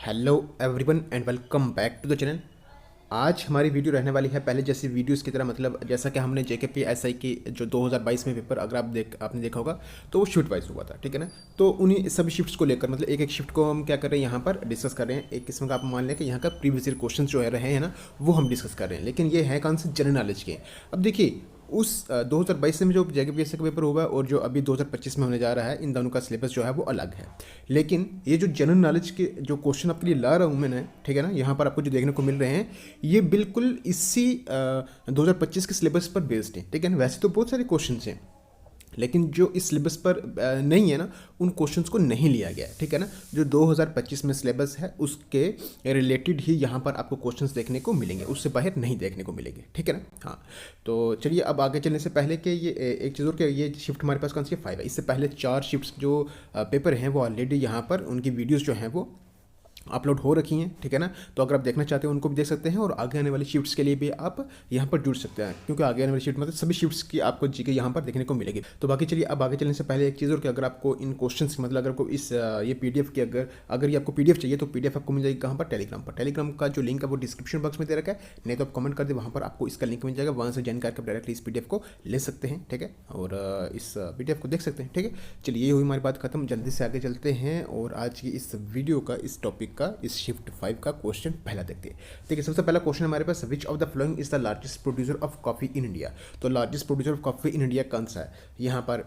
Hello everyone and welcome back to the channel. आज हमारी video रहने वाली है पहले जैसी वीडियोस की तरह, मतलब जैसा कि हमने जेकेपी एसआई की जो 2022 में पेपर अगर आपने देखा होगा तो वो शिफ्ट वाइज हुआ था, ठीक है ना। तो उन्हीं सभी शिफ्ट्स को लेकर मतलब एक एक शिफ्ट को हम क्या कर रहे हैं यहाँ पर डिस्कस कर रहे हैं। एक किस्म का आप मान लें कि यहाँ का प्रीवियस ईयर क्वेश्चन जो है रहे हैं ना, वो हम डिस्कस कर रहे हैं, लेकिन ये है कौन से जनरल नॉलेज के। अब देखिए उस 2022 में जो जेकेपीएससी का पेपर होगा और जो अभी 2025 में होने जा रहा है, इन दोनों का सिलेबस जो है वो अलग है। लेकिन ये जो जनरल नॉलेज के जो क्वेश्चन आपके लिए ला रहा हूँ मैंने, ठीक है ना, यहाँ पर आपको जो देखने को मिल रहे हैं ये बिल्कुल इसी 2025 के सिलेबस पर बेस्ड है, ठीक है ना। वैसे तो बहुत सारे क्वेश्चन हैं लेकिन जो इस सिलेबस पर नहीं है ना, उन क्वेश्चंस को नहीं लिया गया है, ठीक है ना। जो 2025 में सिलेबस है उसके रिलेटेड ही यहाँ पर आपको क्वेश्चंस देखने को मिलेंगे, उससे बाहर नहीं देखने को मिलेंगे, ठीक है ना। हाँ, तो चलिए अब आगे चलने से पहले कि ये एक चीज़ और कि ये शिफ्ट हमारे पास कौन सी है 5 है। इससे पहले 4 शिफ्ट्स जो पेपर हैं वो ऑलरेडी यहाँ पर उनकी वीडियोज़ जो हैं वो अपलोड हो रखी हैं, ठीक है ना। तो अगर आप देखना चाहते हैं उनको भी देख सकते हैं और आगे आने वाली शिफ्ट्स के लिए भी आप यहाँ पर जुड़ सकते हैं, क्योंकि आगे आने वाली शिफ्ट मतलब सभी शिफ्ट्स की आपको जीके यहाँ पर देखने को मिलेगी। तो बाकी चलिए अब आगे चलने से पहले एक चीज़ और कि अगर आपको इन क्वेश्चंस मतलब अगर आपको इस ये पीडीएफ की अगर ये आपको पीडीएफ चाहिए तो पीडीएफ आपको मिल जाएगी कहाँ पर, टेलीग्राम पर। टेलीग्राम का जो लिंक है वो डिस्क्रिप्शन बॉक्स में दे रखा है, नहीं तो आप कमेंट कर दे, वहाँ पर आपको इसका लिंक मिल जाएगा, वहाँ से ज्वाइन करके डायरेक्टली इस पीडीएफ को ले सकते हैं, ठीक है, और इस पीडीएफ को देख सकते हैं, ठीक है। चलिए ये हुई हमारी बात खत्म, जल्दी से आगे चलते हैं और आज की इस वीडियो का इस टॉपिक का इस शिफ्ट 5 का क्वेश्चन पहला देखते हैं। देखिए सबसे पहला क्वेश्चन हमारे पास, which of the following is the largest producer of coffee in India. तो largest producer of coffee in India कौन सा है, यहाँ पर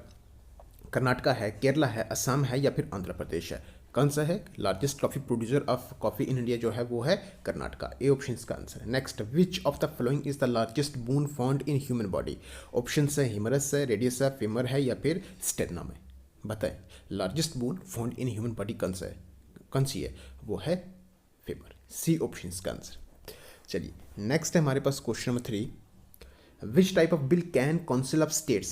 कर्नाटका है, केरला है, असम है या फिर आंध्र प्रदेश है। कौन सा है largest coffee producer of coffee in India, जो है वो है कर्नाटका। ए ऑप्शन का आंसर है। Next, which of the following is the largest bone found in human body. Option है ह्यूमरस है, रेडियस है, फीमर है या फिर स्टेरनम है। बताएं largest bone found in human body कौन सा है, कौन सी है, वो है फेमर। सी ऑप्शन का आंसर। चलिए नेक्स्ट है हमारे पास question number 3, which type of bill can council of states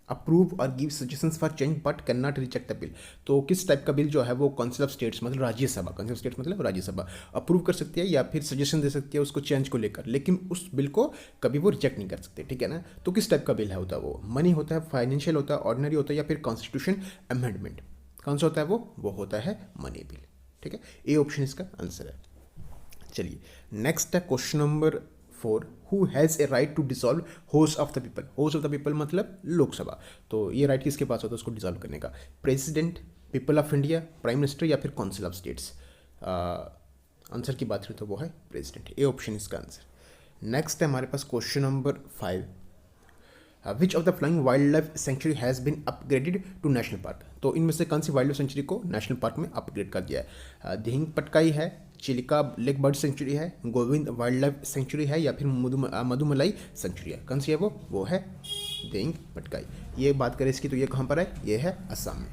approve और give suggestions for change but can not reject the bill. तो किस टाइप का बिल जो है वो काउंसिल ऑफ स्टेट्स मतलब राज्यसभा, काउंसिल ऑफ स्टेट्स मतलब राज्यसभा अप्रूव कर सकती है या फिर सजेशन दे सकती है उसको चेंज को लेकर, लेकिन उस बिल को कभी वो रिजेक्ट नहीं कर सकते, ठीक है ना। तो किस टाइप का बिल है होता है वो, मनी होता है, फाइनेंशियल होता है, ऑर्डिनरी होता है या फिर कॉन्स्टिट्यूशन अमेंडमेंट। कौन सा होता है वो होता है मनी बिल, ठीक है। ए ऑप्शन इसका आंसर है। चलिए नेक्स्ट है question number 4, who has a right to dissolve house of the people. House of the people मतलब लोकसभा। तो ये राइट किसके पास होता है उसको डिसॉल्व करने का, president, people of India, prime minister या फिर काउंसिल ऑफ स्टेट्स। आंसर की बात करें तो वो है प्रेसिडेंट। ए ऑप्शन इसका आंसर। नेक्स्ट है हमारे पास question number 5, which of the flying wild life sanctuary has been upgraded to national park. तो इनमें से कौन सी वाइल्ड लाइफ सेंचुरी को नेशनल पार्क में अपग्रेड कर दिया है, दिहिंग पटकाई है, चिलिका लेक बर्ड सेंचुरी है, गोविंद वाइल्ड लाइफ सेंचुरी है या फिर मधुमलाई सेंचुरी है। कौन सी है वो है दिहिंग पटकाई। ये बात करें इसकी तो ये कहाँ पर है, ये है असम में।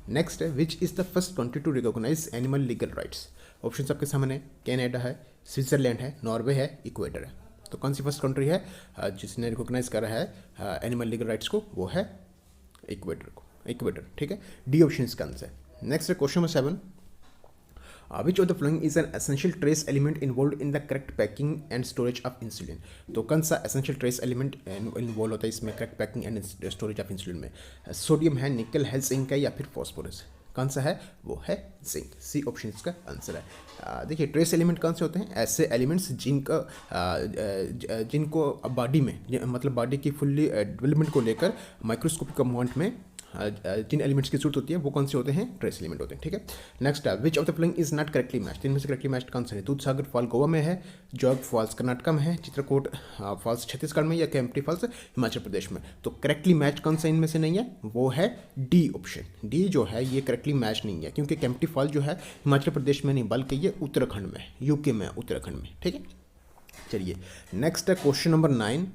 नेक्स्ट है, which is the first country to recognise animal legal rights. Option आपके सामने, कनाडा है, स्विट्जरलैंड है, नॉर्वे है, इक्वेटर है। तो कौन सी फर्स्ट कंट्री है जिसने रिकॉग्नाइज करा है एनिमल लीगल राइट्स को, वो है इक्वेटर, ठीक है। डी ऑप्शन इसका आंसर। नेक्स्ट है question number 7, which of the following is an essential trace element involve in the correct packing and storage of insulin. तो कौन सा एसेंशियल ट्रेस एलिमेंट इन्वॉल्व होता है इसमें correct packing and storage of insulin में। Sodium है, निकल है, जिंक है या फिर फॉस्फोरस। कौन सा है वो है जिंक। सी ऑप्शन इसका आंसर है। देखिए ट्रेस एलिमेंट कौन से होते हैं, ऐसे एलिमेंट्स जिनको बॉडी में मतलब बॉडी की फुल्ली डेवलपमेंट को लेकर माइक्रोस्कोपिक अमाउंट में जिन एलिमेंट्स की जरूरत होती है वो कौन से होते हैं, ट्रेस एलिमेंट होते हैं, ठीक है। नेक्स्ट है, which of the following is not correctly matched. इनमें से करेक्टली मैच्ड कौन सा है, दूधसागर फॉल गोवा में है, जोग फॉल्स कर्नाटक में है, चित्रकूट फॉल्स छत्तीसगढ़ में या केम्प्टी फॉल्स हिमाचल प्रदेश में। तो करेक्टली मैच कौन सा इनमें से नहीं है, वो है डी ऑप्शन। डी जो है ये करेक्टली मैच नहीं है, क्योंकि केम्प्टी फॉल जो है हिमाचल प्रदेश में नहीं बल्कि ये उत्तराखंड में, यूके में, उत्तराखंड में, ठीक है। चलिए नेक्स्ट है question number 9,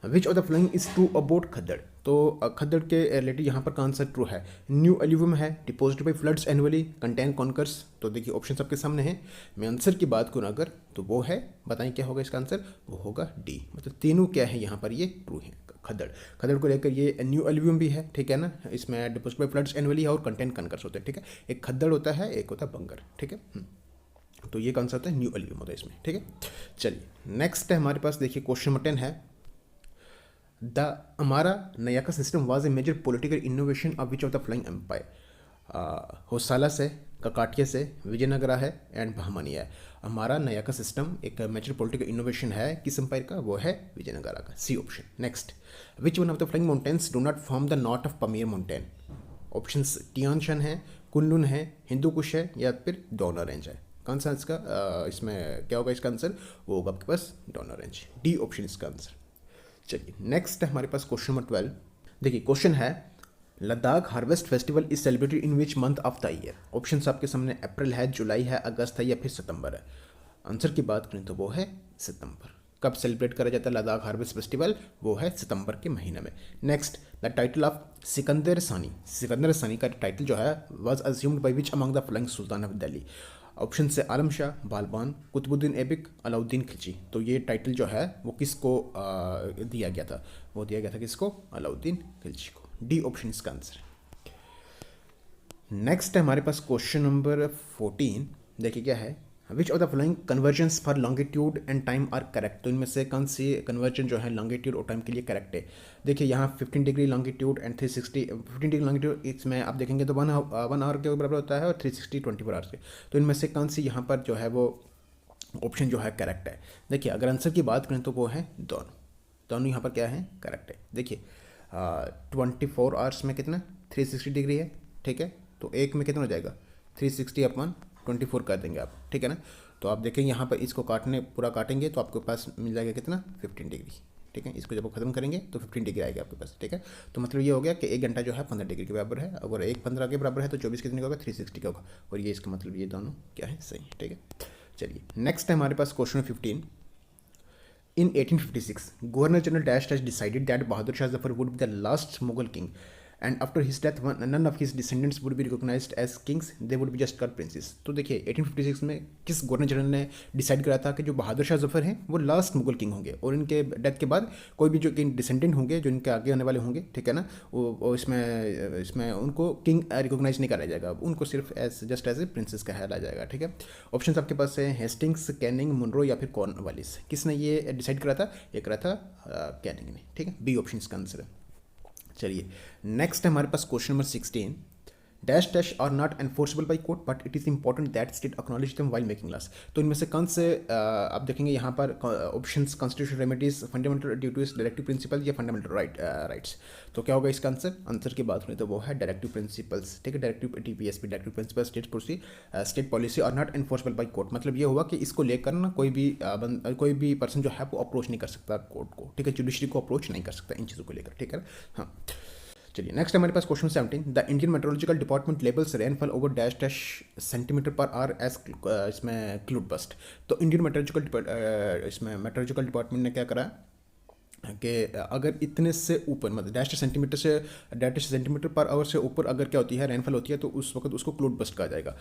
which of the following is true about Khadar. तो खद्दड़ के रिलेटेड यहाँ पर कौन सा ट्रू है, न्यू एल्यूवियम है, deposit by floods annually, contain conquers. तो देखिए ऑप्शन आपके सामने है, मैं आंसर की बात करूँ अगर तो वो है, बताएं क्या होगा इसका आंसर, वो होगा डी। मतलब तीनों क्या है यहाँ पर ये ट्रू है। खद्दड़ को लेकर ये न्यू एल्यूवियम भी है, ठीक है ना, इसमें डिपोजिट बाई फ्लड्स एनुअली है और कंटेन कॉन्कर्स होते हैं, ठीक है। एक खद्दड़ होता है, एक होता है बंगर, ठीक है। तो ये कौन सा होता है, न्यू एल्यूवियम होता है इसमें, ठीक है। चलिए नेक्स्ट है हमारे पास, देखिए क्वेश्चन नंबर 10 है, the Amara nayaka system was a major political innovation of which of the flying empire. Hoysalas है, ककाटिया से विजयनगरा है एंड बहमनी है। हमारा नया का सिस्टम एक मेजर पॉलिटिकल इनोवेशन है किस एम्पायर का, वो है विजयनगरा का, C option. Next, which one of the flying mountains do not form the not of Pamir mountain. Options Tian Shan है, कुनलुन है, हिंदू कुश है या फिर डोना रेंज है। कौन सा इसका इसमें क्या होगा, इसका आंसर वो होगा आपके पास डोना रेंज, डी ऑप्शन इसका आंसर। चलिए नेक्स्ट है हमारे पास क्वेश्चन नंबर 12। देखिए क्वेश्चन है Ladakh harvest festival is celebrated in which month of the year. Option आपके सामने अप्रैल है, जुलाई है, अगस्त है या फिर सितंबर है। आंसर की बात करें तो वो है सितंबर। कब सेलिब्रेट करा जाता है लद्दाख हार्वेस्ट फेस्टिवल, वो है सितंबर के महीने में। Next, the title of Sikandar सानी, सिकंदर सानी का टाइटल जो है was assumed by which among the following Sultan of Delhi. Option से आलम शाह, बालबान, कुतुबुद्दीन ऐबिक, अलाउद्दीन खिलजी। तो ये टाइटल जो है वो किसको दिया गया था, वो दिया गया था किसको, अलाउद्दीन खिलजी को, डी ऑप्शन इसका आंसर। नेक्स्ट है हमारे पास क्वेश्चन नंबर 14। देखिए क्या है, which of the following conversions for longitude and time are correct. तो इनमें से कौन सी कन्वर्जन जो है लॉन्गिट्यूड और टाइम के लिए करेक्ट है। देखिए यहाँ 15 degree longitude and 360, 15 degree longitude इसमें आप देखेंगे तो 1 आवर के बराबर होता है और 360 24 आवर्स के। तो इनमें से कौन सी यहाँ पर जो है वो ऑप्शन जो है करेक्ट है। देखिए अगर आंसर की बात करें तो वो है दोनों यहाँ पर क्या है, करेक्ट है। देखिए 24 आवर्स में कितना 360 डिग्री है, ठीक है, तो एक में कितना हो जाएगा 360 अपॉन 24 कर देंगे आप, ठीक है ना। तो आप देखेंगे यहाँ पर इसको पूरा काटेंगे तो आपके पास मिल जाएगा कितना 15 डिग्री, ठीक है। इसको जब खत्म करेंगे तो 15 डिग्री आएगा आपके पास, ठीक है। तो मतलब ये हो गया कि 1 घंटा जो है 15 डिग्री के बराबर है। अगर 1 15 के बराबर है तो 24 कितने का होगा 360 का होगा। और ये इसका मतलब ये दोनों क्या है, सही, ठीक है। चलिए नेक्स्ट है हमारे पास question 15। In 1856, Governor General Dash has decided that Bahadur Shah Zafar would be the last Mughal king, and after his death, none of his descendants would be recognized as kings. They would be just called princes. तो देखिए 1856 में किस governor general ने decide करा था कि जो बहादुर शाह जफर हैं वो लास्ट मुगल किंग होंगे और इनके डेथ के बाद कोई भी जो डिसेंडेंट होंगे, जो इनके आगे आने वाले होंगे, ठीक है ना, वो इसमें उनको किंग रिकॉग्नाइज नहीं करा जाएगा, उनको सिर्फ जस्ट एज ए प्रिंसेस कहलाया जाएगा, ठीक है। ऑप्शन आपके पास है हेस्टिंग्स, कैनिंग, मुनरो या फिर कॉर्नवालिस। किसने ये डिसाइड करा था, ये करा था कैनिंग ने, ठीक है, बी ऑप्शन इसका आंसर है। चलिए नेक्स्ट है हमारे पास question number 16। Dash dash are not enforceable by court but it is important that state acknowledge them while making laws. तो इनमें से कौन से आप देखेंगे यहाँ पर options constitutional remedies, fundamental duties, directive principle या फंडामेंटल राइट्स। तो क्या होगा इसका आंसर की बात करें तो वो है डायरेक्टिव प्रिंसिपल्स, ठीक है। Directive DPSP, directive principle state policy और नॉट एनफोर्सेबल बाई कोर्ट। मतलब ये हुआ कि इसको लेकर ना कोई भी पर्सन जो है वो अप्रोच नहीं कर सकता कोर्ट को, ठीक है, जुडिशरी को अप्रोच नहीं कर सकता इन चीज़ों को लेकर, ठीक है। हाँ चलिए नेक्स्ट हमारे पास question 17। The Indian metrological department labels rainfall over dash dash centimetre per hour as इसमें क्लूड बस्ट। तो इंडियन मेट्रोलॉजिकल डिपार्टमेंट ने क्या करा कि अगर इतने से ऊपर मतलब डैश सेंटीमीटर पर आवर से ऊपर अगर क्या होती है रेनफॉल होती है तो उस वक्त उसको क्लूड बस्ट कहा जाएगा।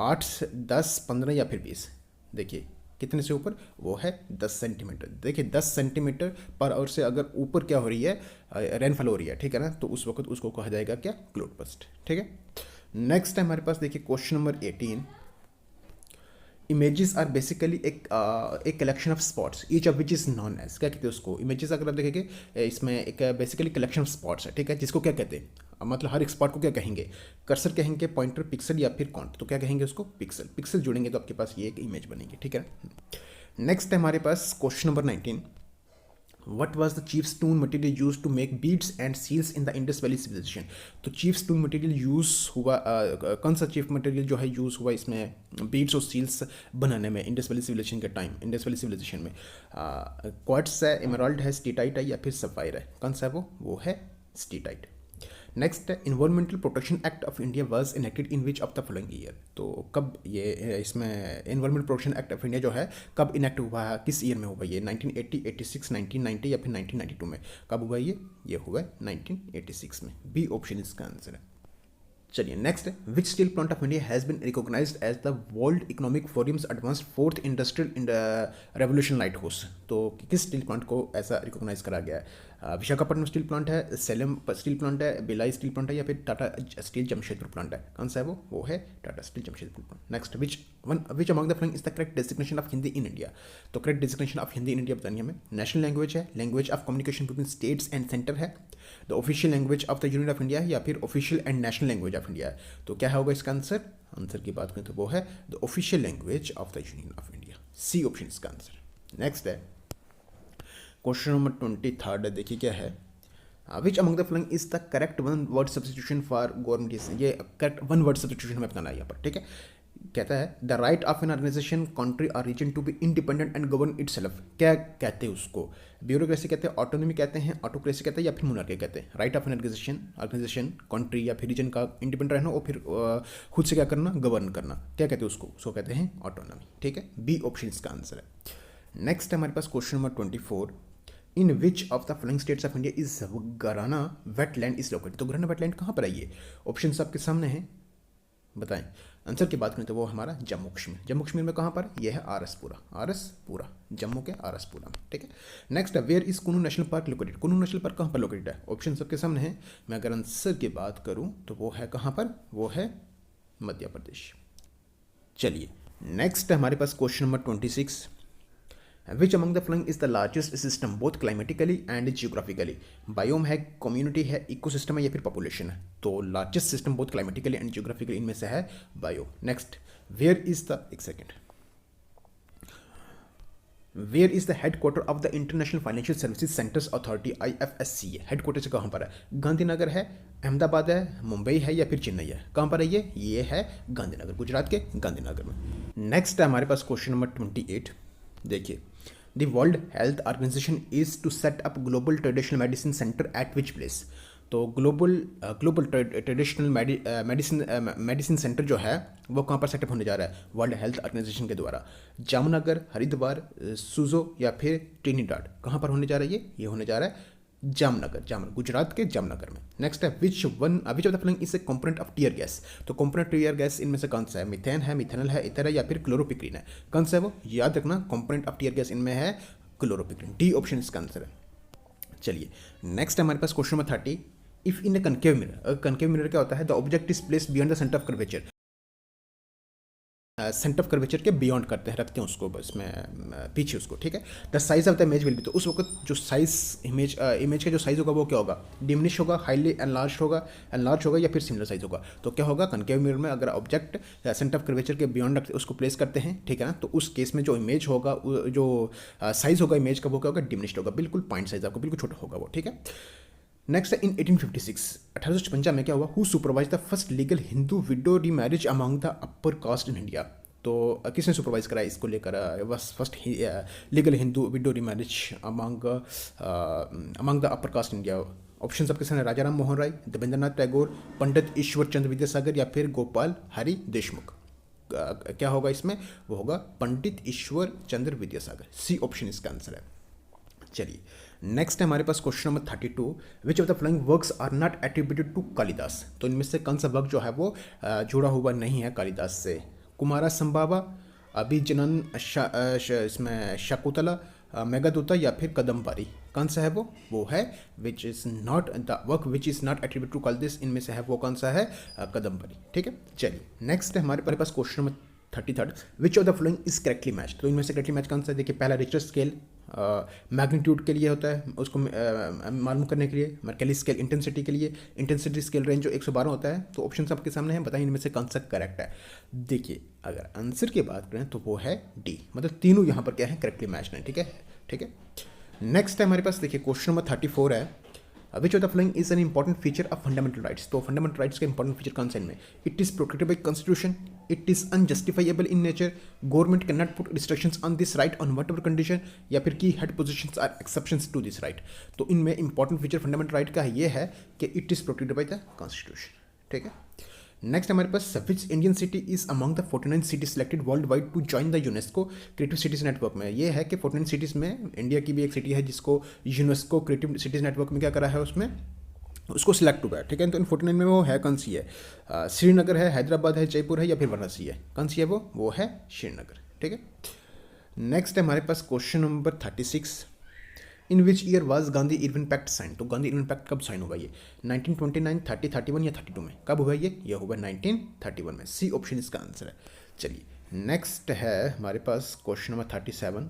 8, 10, 15 या फिर 20। देखिए कितने से ऊपर, वो है 10 सेंटीमीटर। देखिए 10 सेंटीमीटर पर आवर से अगर ऊपर क्या हो रही है रेनफॉल हो रही है, ठीक है ना, तो उस वक्त उसको कहा जाएगा क्या, क्लूड बस्ट, ठीक है। नेक्स्ट है हमारे पास देखिए question number 18। Images are basically एक collection of spots each of which is known as, क्या कहते हैं उसको, इमेजेस अगर आप देखेंगे इसमें एक बेसिकली कलेक्शन ऑफ स्पॉट्स है, ठीक है, जिसको क्या कहते हैं, मतलब हर एक स्पॉट को क्या कहेंगे, कर्सर कहेंगे, पॉइंटर, पिक्सल या फिर कॉन्ट। तो क्या कहेंगे उसको, पिक्सल जुड़ेंगे तो आपके पास ये एक इमेज बनेगी, ठीक है। नेक्स्ट है हमारे पास question number 19। What was the chief stone material used to make beads and seals in the Indus Valley civilization? तो chief stone material यूज़ हुआ कौन सा chief material जो है यूज़ हुआ इसमें beads और seals बनाने में इंडस वैली सिविलाइजेशन के टाइम, इंडस वैली सिविलाइजेशन में क्वार्ट्स है, एमराल्ड है, स्टीटाइट है या फिर सफायर है। कौन सा है वो है स्टीटाइट। नेक्स्ट है environmental protection act of India was enacted in which of the following year. तो कब ये इसमें environmental protection act of India जो है कब इनेक्ट हुआ है, किस ईयर में हुआ ये, 1980, 86, 1990 या फिर 1992 में। कब हुआ ये हुआ 1986 में, बी ऑप्शन इसका आंसर है। चलिए नेक्स्ट है which steel plant of India has been recognized as the world economic forums advanced 4th industrial revolution light house. तो किस स्टील प्लांट को ऐसा रिकॉग्नाइज करा गया है, विशाखापट्टनम स्टील प्लांट है, सेलम स्टील प्लांट है, भिलाई स्टील प्लांट है, या फिर टाटा स्टील जमशेदपुर प्लांट है? कौन सा है वो है Tata steel Jamshedpur plant. Next, which among the following is the correct designation of Hindi in India? तो correct designation of Hindi in India बतानी हमें। नेशनल लैंग्वेज है, language of communication between states and centre है, the official language of the union of India है, या फिर official and national language of India है? तो क्या होगा इसका आंसर? आंसर की बात करें तो वो है the official language of the union of India. C option इसका आंसर। नेक्स्ट है क्वेश्चन नंबर 23 है, देखिए क्या है। Which among the following is the correct one word substitution for government? ये करेक्ट वन वर्ड सब्सटीट्यूशन हमें बताना है यहाँ पर, ठीक है। कहता है the right of an organisation, country और region to be independent and govern itself. क्या कहते हैं उसको? ब्यूरोक्रेसी कहते हैं, ऑटोनॉमी कहते हैं, ऑटोक्रेसी कहते हैं, या फिर मोनार्की कहते हैं? Right of an organisation, country या फिर रीजन का इंडिपेंडेंट रहना और फिर खुद से क्या करना, गवर्न करना, क्या कहते हैं उसको कहते हैं ऑटोनॉमी, ठीक है। बी ऑप्शन इसका आंसर है। नेक्स्ट हमारे पास question number 24, in which of the following states of India is Gharana wetland is located? तो गराना वेटलैंड कहाँ पर है? ये ऑप्शन आपके सामने हैं, बताएं। आंसर की बात करें तो वो हमारा जम्मू कश्मीर। जम्मू कश्मीर में कहाँ पर? यह है आरसपुरा, जम्मू के आरसपुरा में, ठीक है। नेक्स्ट, वेयर इज कुनू नेशनल पार्क लोकेटेड? कुनू नेशनल पार्क कहाँ पर लोकेटेड है? ऑप्शन सबके सामने है। मैं अगर आंसर की बात करूँ तो वो है कहाँ पर? वो है मध्य प्रदेश। चलिए नेक्स्ट हमारे पास question number 26, which among the following is the largest system both climatically and geographically? Biome है, कम्युनिटी है, इकोसिस्टम है, या फिर पॉपुलेशन है? तो largest system both climatically and geographically इनमें से है bio. Next, where is the headquarter of the international financial services centres authority IFSC? Headquarter से कहाँ पर है? गांधीनगर है, अहमदाबाद है, मुंबई है, या फिर चेन्नई है? कहाँ पर है ये है गांधीनगर, गुजरात के गांधीनगर में। नेक्स्ट है हमारे पास क्वेश्चन नंबर 28, देखिए। The world health organisation is to set up global traditional medicine centre at which place? तो ग्लोबल ट्रेडिशनल मेडिसिन सेंटर जो है वो कहाँ पर सेटअप होने जा रहा है वर्ल्ड हेल्थ ऑर्गेनाइजेशन के द्वारा? जामनगर, हरिद्वार, सुजो, या फिर ट्रिनिडाड? कहाँ पर होने जा रहा है ये होने जा रहा है जामनगर, गुजरात के जामनगर में। नेक्स्ट है which of the following is a component of tear gas? तो कंपोनेंट टीयर गैस इनमें से कौन सा है? मीथेन है, मिथेनॉल है, ईथर है, या फिर क्लोरोपिक्रीन है? कौन सा है वो? याद रखना, कंपोनेंट ऑफ टीयर गैस इनमें है क्लोरोपिक्रीन। डी ऑप्शन इसका आंसर है। चलिए नेक्स्ट हमारे पास question number 30, if in a concave mirror, concave mirror क्या होता है? The object is placed beyond the centre of curvature, centre of curvature के बियॉन्ड करते हैं, रखते हैं उसको बस में पीछे उसको, ठीक है। The size of the image will be, तो उस वक्त जो साइज इमेज का जो साइज होगा वो क्या होगा? डिमिनिश होगा, हाईली एनलार्ज होगा, या फिर सिमिलर साइज होगा? तो क्या होगा? कनकेव मिरर में अगर ऑब्जेक्ट सेंटर ऑफ कर्वेचर के बियॉन्ड रखते उसको प्लेस करते हैं, ठीक है ना, तो उस केस में जो इमेज होगा, जो साइज होगा इमेज का, वो क्या होगा? डिमिनिश्ड होगा, बिल्कुल पॉइंट साइज आपको बिल्कुल छोटा होगा वो, ठीक है। नेक्स्ट है इन 1856 में क्या हुआ? Who supervise the first legal Hindu widow remarriage among the upper caste in India? तो किसने सुपरवाइज करा इसको लेकर first legal Hindu widow remarriage among the upper caste in India? Option आपके सामने, राजा राम मोहन राय, देवेंद्रनाथ टैगोर, पंडित ईश्वर चंद्र विद्यासागर, या फिर गोपाल हरि देशमुख? क्या होगा इसमें? वो होगा पंडित ईश्वर चंद्र विद्यासागर। सी ऑप्शन इसका आंसर है। चलिए नेक्स्ट है हमारे पास question number 32, which of the following works are not attributed to Kalidas? तो इनमें से कौन सा वर्क जो है वो जुड़ा हुआ नहीं है कालिदास से? कुमारा संभावा, अभिजनन इसमें शकुंतला, मेघदूता, या फिर कदम्बारी? कौन सा है वो है which is not the work which is not attributed to Kalidas, इनमें से है वो कौन सा है? कदम्बारी, ठीक है। चलिए नेक्स्ट है हमारे पास question number 33, which of the following is correctly match? तो इनमें से करेक्टली मैच कौन सा है? देखिए, पहला रिक्टर स्केल मैग्नीट्यूड के लिए होता है, उसको मालूम करने के लिए। मर्केली स्केल इंटेंसिटी के लिए, इंटेंसिटी स्केल रेंज जो 112 होता है। तो ऑप्शन आपके सामने है, बताइए इनमें से कौन सा करेक्ट है। देखिए अगर आंसर की बात करें तो वो है डी, मतलब तीनों यहाँ पर क्या है? करेक्टली मैच नहीं, ठीक है। नेक्स्ट है हमारे पास, देखिए क्वेश्चन नंबर 34 है, which of the following is an important feature of fundamental rights? तो फंडामेंटल राइट्स का इंपॉर्टेंट फीचर कौन सा इनमें? It is protected by constitution, it is unjustifiable in nature, government can not put restrictions on this right on what ever condition, या फिर की head positions are exceptions to this right? तो इनमें important feature fundamental right का ये है कि it is protected by the constitution, ठीक है। नेक्स्ट हमारे पास, which Indian city is among the 49 cities selected world wide to join the UNESCO creative cities network में? ये है कि 49 सिटीज़ में इंडिया की भी एक सिटी है जिसको यूनेस्को क्रिएटिव सिटीज नेटवर्क में क्या करा है, उसमें उसको सिलेक्ट हुआ है, ठीक है। तो इन 49 में वो है कौन सी है? श्रीनगर है, हैदराबाद है, जयपुर है, या फिर वाराणसी है? कौन सी है वो है श्रीनगर, ठीक है। नेक्स्ट है हमारे पास question number 36, in which year was Gandhi Irwin pact sign, तो गांधी इरविन पैक्ट कब साइन होगा ये 1929, 30, 31 या 32 में, कब हुआ ये होगा 1931 में। सी ऑप्शन इसका आंसर है। चलिए नेक्स्ट है हमारे पास question number 37,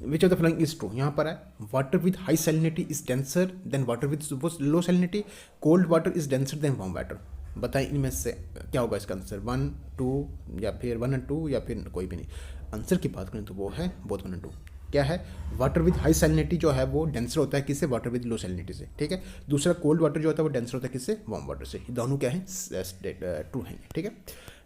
which of the following is true. यहाँ पर है water with high salinity is denser than water with low salinity, cold water is denser than warm water. बताएं इनमें से क्या होगा इसका आंसर, 1, 2 या फिर 1 और 2 या फिर कोई भी नहीं। आंसर की बात करें तो वो है बोथ 1 और 2। क्या है, वाटर विद हाई सैलिनिटी जो है वो डेंसर होता है किससे, वाटर विद लो सैलिनिटी से, ठीक है। दूसरा कोल्ड वाटर जो होता है वो डेंसर होता है किससे, वार्म वाटर से। दोनों क्या है, ट्रू हैं, ठीक है।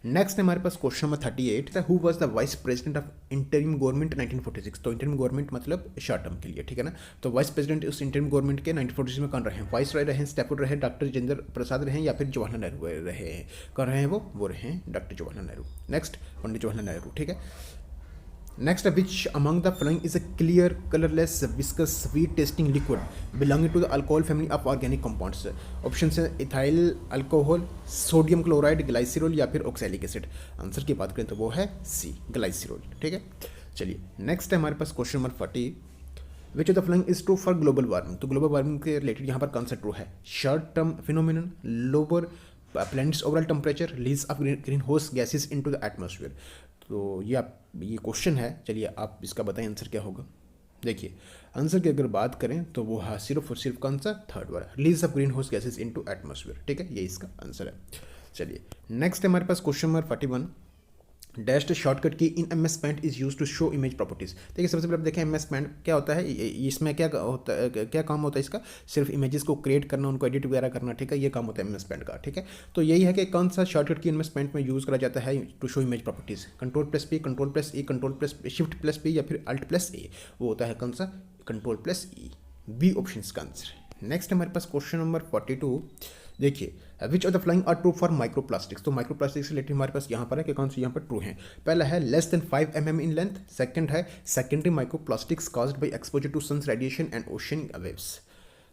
नेक्स्ट है हमारे पास question number 38, who was the vice president of interim government 1946। तो इंटरिम गवर्नमेंट मतलब शॉर्ट टर्म के लिए, ठीक है ना। तो वाइस प्रेसिडेंट उस इंटरिम गवर्नमेंट के 1946 में कौन रहे हैं, वाइस रॉय रहे, स्टैफोर्ड रहे, डॉक्टर राजेंद्र प्रसाद रहे या फिर जवाहरलाल नेहरू रहे हैं। कौन रहे हैं वो रहे हैं डॉक्टर जवाहरलाल नेहरू। नेक्स्ट पंडित जवाहरलाल नेहरू, ठीक है। Next, which among the following is a clear colourless viscous sweet tasting liquid belonging to the alcohol family of organic compounds. Option है ethyl alcohol, sodium chloride, glycerol या फिर ऑक्सैलिक एसिड। आंसर की बात करें तो वो है सी, ग्लाइसिरोल, ठीक है। चलिए नेक्स्ट है हमारे पास question number 40, which of the following is true for global warming. तो ग्लोबल वार्मिंग के रिलेटेड यहाँ पर कौन सा ट्रू है, short term phenomenon, lower planets overall temperature, release of green house gases into the atmosphere. तो ये क्वेश्चन है, चलिए आप इसका बताएं आंसर क्या होगा। देखिए आंसर की अगर बात करें तो वो हाँ सिर्फ और सिर्फ कौन सा, थर्ड वाला, release of green house gases into atmosphere, ठीक है, ये इसका आंसर है। चलिए नेक्स्ट है हमारे पास question number 41, dash shortcut key in M S paint is use to show image properties. देखिए सबसे पहले देखें एम एस पेंट क्या होता है, इसमें क्या होता है, क्या काम होता है इसका, सिर्फ इमेजेस को क्रिएट करना, उनको एडिट वगैरह करना, ठीक है, ये काम होता है एम एस पेंट का, ठीक है। तो यही है कि कौन सा शॉर्टकट की एम एस पेंट में यूज़ करा जाता है to show image properties, control, control, control+, shift या फिर Alt+A, वो होता है कौन सा, कंट्रोल+E। बी ऑप्शन इसका आंसर है। नेक्स्ट हमारे पास क्वेश्चन नंबर 42, देखिए which of the following are true for microplastics. तो माइक्रोप्लास्टिक्स से रिलेटेड हमारे पास यहाँ पर है कि कौन सी यहाँ पर ट्रू है। पहला है less than 5 mm in length, second है secondary microplastics caused by exposure to sun's radiation and ocean waves.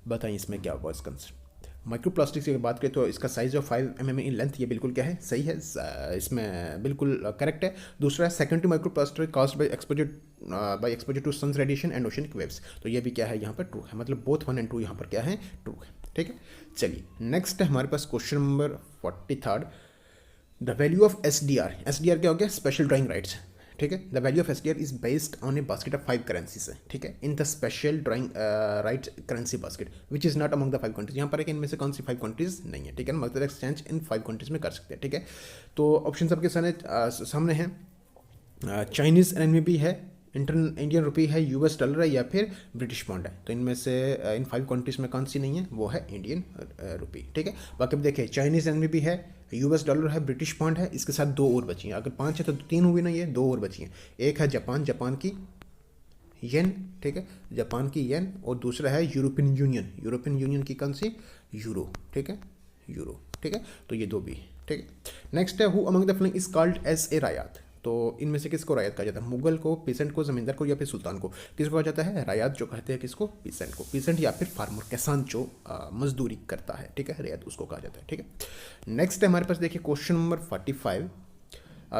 बताइए इसमें क्या होगा इसका आंसर। माइक्रोप्लास्टिक्स की बात करें तो इसका size of 5 mm in length, ये बिल्कुल क्या है, सही है, इसमें बिल्कुल करेक्ट है। दूसरा है secondary microplastic caused by exposure to sun's radiation and ocean waves, तो ये भी क्या है यहाँ पर ट्रू है, मतलब बोथ 1 और 2 यहाँ पर क्या है, ट्रू है, ठीक है। चलिए नेक्स्ट है हमारे पास question number 43, the value of SDR। SDR क्या हो गया, स्पेशल ड्राइंग राइट्स, ठीक है। The value of SDR is based on A basket of 5 currencies है, ठीक है, in the special drawing right currency basket which is not among the 5 countries. यहाँ पर है कि इनमें से कौन सी 5 कंट्रीज नहीं है, ठीक है, मतलब एक्सचेंज इन 5 कंट्रीज में कर सकते हैं, ठीक है। तो ऑप्शन सबके सामने हैं, चाइनीज़ RMB है, इंडियन रुपी है, US डॉलर है या फिर ब्रिटिश पाउंड है। तो इनमें से इन 5 कंट्रीज में कौन सी नहीं है, वो है इंडियन रुपी, ठीक है। बाकी देखिए चाइनीज़ RMB है, US डॉलर है, ब्रिटिश पाउंड है, इसके साथ 2 और बची हैं। अगर 5 है तो 3 हुई नहीं है, 2 और बची हैं। एक है जापान की येन, ठीक है, जापान की येन, और दूसरा है यूरोपियन यूनियन की कौन सी, यूरो, ठीक है, यूरो, ठीक है। तो ये 2 भी, ठीक है। नेक्स्ट है who among the following is called as a ryot. तो इनमें से किसको रायत कहा जाता है, मुगल को, पीसेंट को, जमींदार को या फिर सुल्तान को। किसको कहा जाता है, रायत जो कहते हैं किसको, पीसेंट को, पीसेंट या फिर फार्मर, किसान जो मजदूरी करता है, ठीक है, रायत उसको कहा जाता है, ठीक है। नेक्स्ट है हमारे पास देखिए question number 45,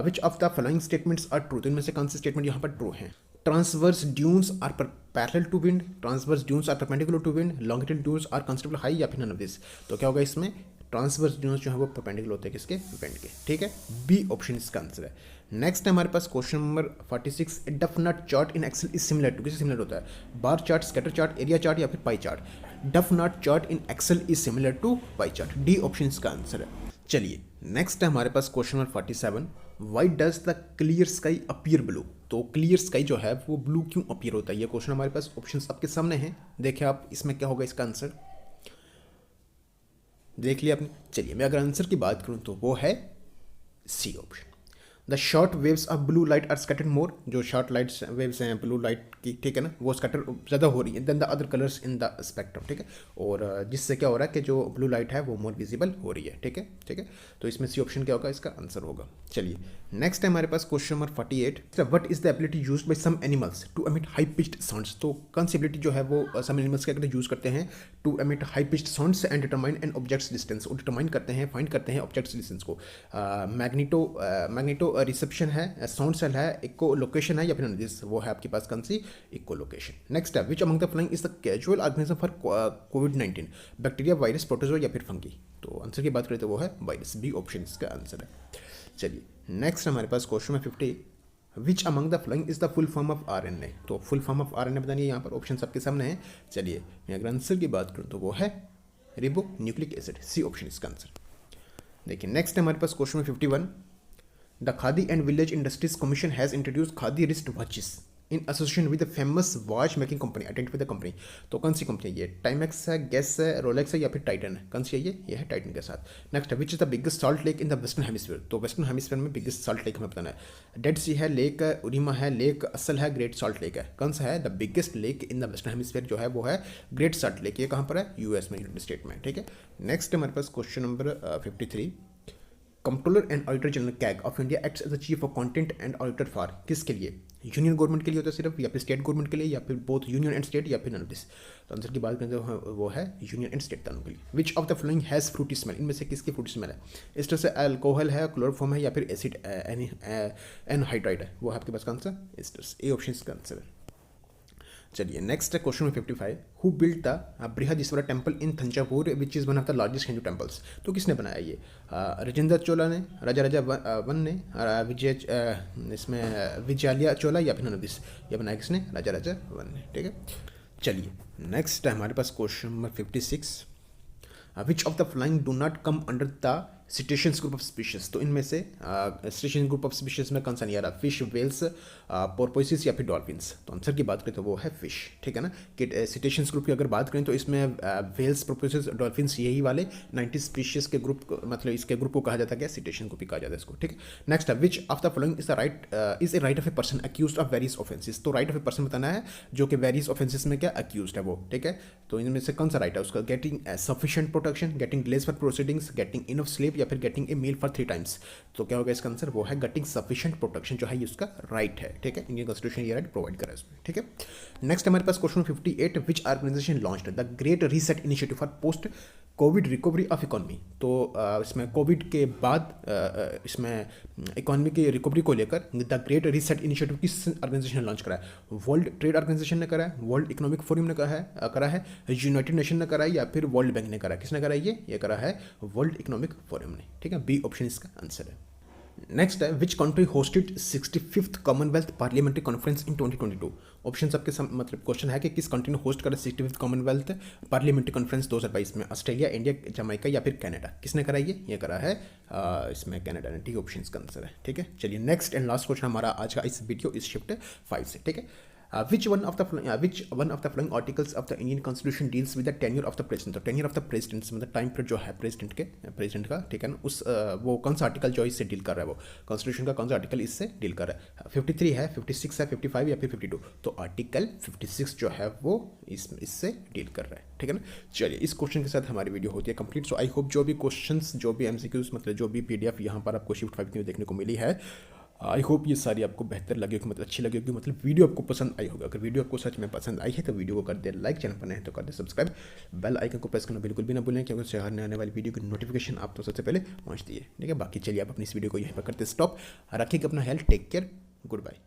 which of the following statements are true. तो इनमें से कौन से स्टेटमेंट यहाँ पर ट्रू हैं, transverse dunes are parallel to wind, transverse dunes are perpendicular to wind, longitudinal dunes are considerable high या फिर नन ऑफ दिस। तो क्या होगा इसमें, ट्रांसवर्स ड्यून्स जो है वो परपेंडिकुलर होते हैं किसके, विंड के, ठीक है, बी ऑप्शन इसका आंसर है। नेक्स्ट है हमारे पास question number 46, definite chart in excel is similar to, किससे सिमिलर होता है, bar chart, scatter chart, area chart या फिर pie chart. Definite chart in excel is similar to pie chart, D option इसका आंसर है। चलिए नेक्स्ट है हमारे पास question number 47, why does the clear sky appear blue. तो क्लियर स्काई जो है वो ब्लू क्यों अपीयर होता है, ये क्वेश्चन हमारे पास ऑप्शंस आपके सामने हैं, देखिए आप इसमें क्या होगा इसका आंसर, देख लिया आपने। चलिए मैं अगर आंसर की बात करूं तो वो है C option, the short waves of blue light are scattered more. जो शॉर्ट लाइट्स वेव्स हैं ब्लू लाइट की, ठीक है ना, वो स्कैटर ज़्यादा हो रही है than the other colours in the spectrum, ठीक है, और जिससे क्या हो रहा है कि जो ब्लू लाइट है वो मोर विजिबल हो रही है, ठीक है, ठीक है। तो इसमें सी ऑप्शन क्या होगा, इसका आंसर होगा। चलिए नेक्स्ट है हमारे पास question number 48, what is the ability used by some animals to emit high pitched sounds. तो कौन सी एबिलिटी जो है वो सम एनिमल्स क्या करते हैं, यूज करते हैं to emit high pitched sounds and determine an object's distance, और डिटरमाइन करते हैं, फाइंड करते हैं ऑब्जेक्ट्स डिस्टेंस को। मैग्नेटो रिसेप्शन है, साउंड सेल है, इको लोकेशन है या फिर दिस वो है आपके पास कौन सी इको लोकेशन। नेक्स्ट है which among the following is the casual organism for कोविड-19, बैक्टीरिया, वायरस, प्रोटोजोआ या फिर फंगी। तो आंसर की बात करें तो वो है वायरस, बी ऑप्शन इसका आंसर है। चलिए नेक्स्ट हमारे पास क्वेश्चन में 50, विच among the following is the full form of RNA. तो फुल फॉर्म ऑफ आरएनए बतानी है, यहाँ पर ऑप्शन आपके सामने है। चलिए मैं अगर आंसर की बात करूँ तो वो है ribo nucleic acid, C option इसका आंसर। देखिए नेक्स्ट हमारे पास क्वेश्चन में 51, the Khadi and village industries commission has introduce Khadi wrist watches in association with the famous watch making company, identify the company. तो कौन सी कंपनी है ये, टाइमेक्स है, गैस है, रोलेक्स है या फिर टाइटन है, कौन सी है ये है टाइटन के साथ। नेक्स्ट है which is the biggest salt lake in the western hemisphere. तो वेस्टर्न हेमिस्फीयर में बिगेस्ट सॉल्ट लेक हमें बताना है। डेड सी है, लेक है, उरीमा है, लेक असल है, ग्रेट सॉल्ट लेक है, कौन सा है the biggest lake in the western hemisphere जो है वो है ग्रेट सॉल्ट लेक। ये कहाँ पर है, यूएस में, यूनाइटेड स्टेट में, ठीक है। नेक्स्ट हमारे पास question number 53, controller and auditor general CAG of India acts as the chief of content and auditor for, किसके लिए, यूनियन गवर्नमेंट के लिए होता है सिर्फ, या फिर स्टेट गवर्नमेंट के लिए, या फिर बोथ यूनियन एंड स्टेट, या फिर नन ऑफ दिस। तो आंसर की बात करें तो वो है यूनियन एंड स्टेट दोनों के लिए। विच of the following has Frooti smell, इनमें से किसकी फ्रूटी स्मेल है, इस तरह से अल्कोहल है, क्लोरोफॉर्म है या फिर एसिड एनहाइड्राइड है, वो है आपके पास कौन सा, इस तरह से, ए ऑप्शन इसका आंसर है। चलिए नेक्स्ट है question 55, who built the Brihadeeswara temple in Thanjavur which is one of the largest Hindu temples. तो किसने बनाया ये, राजेंद्र चोला ने, राजा वन ने, इसमें विजयालया चोला या फिर नन ऑफ दिस। ये बनाया किसने, राजा वन ने, ठीक है। चलिए नेक्स्ट है हमारे पास question number 56, which of the following do not come under the citations group of species. तो इनमें से सिटेशन ग्रुप ऑफ स्पीशीज में कौन सा नहीं आ रहा, फिश, वेल्स, पोर्पोइसिस या फिर डॉल्फिन्स। तो आंसर की बात करें तो वो है फिश, ठीक है ना। कि सिटेशंस ग्रुप की अगर बात करें तो इसमें वेल्स, पोर्पोइसिस, डॉल्फिन्स यही वाले 90 स्पीशीज के ग्रुप, मतलब इसके ग्रुप को कहा जाता है सिटेशन ग्रुप ही कहा जाता है इसको, ठीक है। नेक्स्ट है which of the following is the right is a right of a person accused of various offences. तो राइट ऑफ ए पर्सन बताना है जो कि वेरियस ऑफेंसेस में क्या अक्यूज्ड है वो, ठीक है। तो इनमें से कौन सा राइट है उसका, getting sufficient protection, getting delays for proceedings, getting enough sleep या फिर getting a meal for 3 times. तो क्या होगा इसका आंसर, वो है गेटिंग सफिशिएंट प्रोटेक्शन जो है उसका राइट है, ठीक है। इंडियन कॉन्स्टिट्यूशन ये राइट प्रोवाइड करा है उसमें, ठीक है। नेक्स्ट हमारे पास question 58, which organization launched the great reset initiative for post covid recovery of economy. तो इसमें कोविड के बाद इसमें इकोनॉमी की रिकवरी को लेकर द ग्रेट रीसेट इनिशिएटिव किस ऑर्गेनाइजेशन ने लॉन्च करा है, वर्ल्ड ट्रेड ऑर्गेनाइजेशन ने करा है, वर्ल्ड इकोनॉमिक फोरम ने करा है, यूनाइटेड नेशन ने करा है या फिर वर्ल्ड बैंक ने करा है, किसने करा है ये करा है वर्ल्ड इकोनॉमिक फोरम ने, ठीक है। बी ऑप्शन इसका आंसर है। नेक्स्ट है which country hosted 65th Commonwealth parliamentary conference in 2022। Option आपके मतलब क्वेश्चन है कि किस कंट्री ने होस्ट करा 65th कॉमनवेल्थ पार्लियामेंट्री कॉन्फ्रेंस 2022 में, ऑस्ट्रेलिया, इंडिया, जमाइका या फिर कनाडा, किसने करा ये करा है इसमें कनाडा ने, ठीक है। ऑप्शन का आंसर है, ठीक है। चलिए नेक्स्ट एंड लास्ट क्वेश्चन हमारा आज का इस वीडियो इस शिफ्ट 5 से, ठीक है। which one of the following articles of the Indian Constitution deals with the tenure of the president। तो tenure of the president मतलब टाइम पीरियड जो है प्रेसिडेंट का, ठीक है ना, उस वो कौन सा आर्टिकल जो इससे डील कर रहा है, वो कॉन्स्टिट्यूशन का कौन सा आर्टिकल इससे डील कर रहा है, 53 है, 56 है, 55 या फिर 52। तो आर्टिकल 56 जो है वो इससे डील कर रहा है, ठीक है ना। चलिए इस क्वेश्चन के साथ हमारी वीडियो होती है कंप्लीट। सो आई होप जो भी क्वेश्चंस, जो भी MCQs, मतलब जो भी PDF यहाँ पर आपको शिफ्ट 5 में देखने को मिली है, आई होप ये सारी आपको बेहतर लगे होगी, मतलब अच्छी लगी होगी, मतलब वीडियो आपको पसंद आई होगा। अगर वीडियो आपको सच में पसंद आई है तो वीडियो को कर दे लाइक, चैनल पर नए हैं तो कर दे सब्सक्राइब, बेल आइकन को प्रेस करना बिल्कुल भी ना भूलें क्योंकि उससे हर आने वाली वीडियो की नोटिफिकेशन आप तो सबसे पहले पहुंचती है, ठीक है। बाकी चलिए आप अपनी इस वीडियो को यहीं पर करते स्टॉप, रखिएगा अपना health, take care, good bye.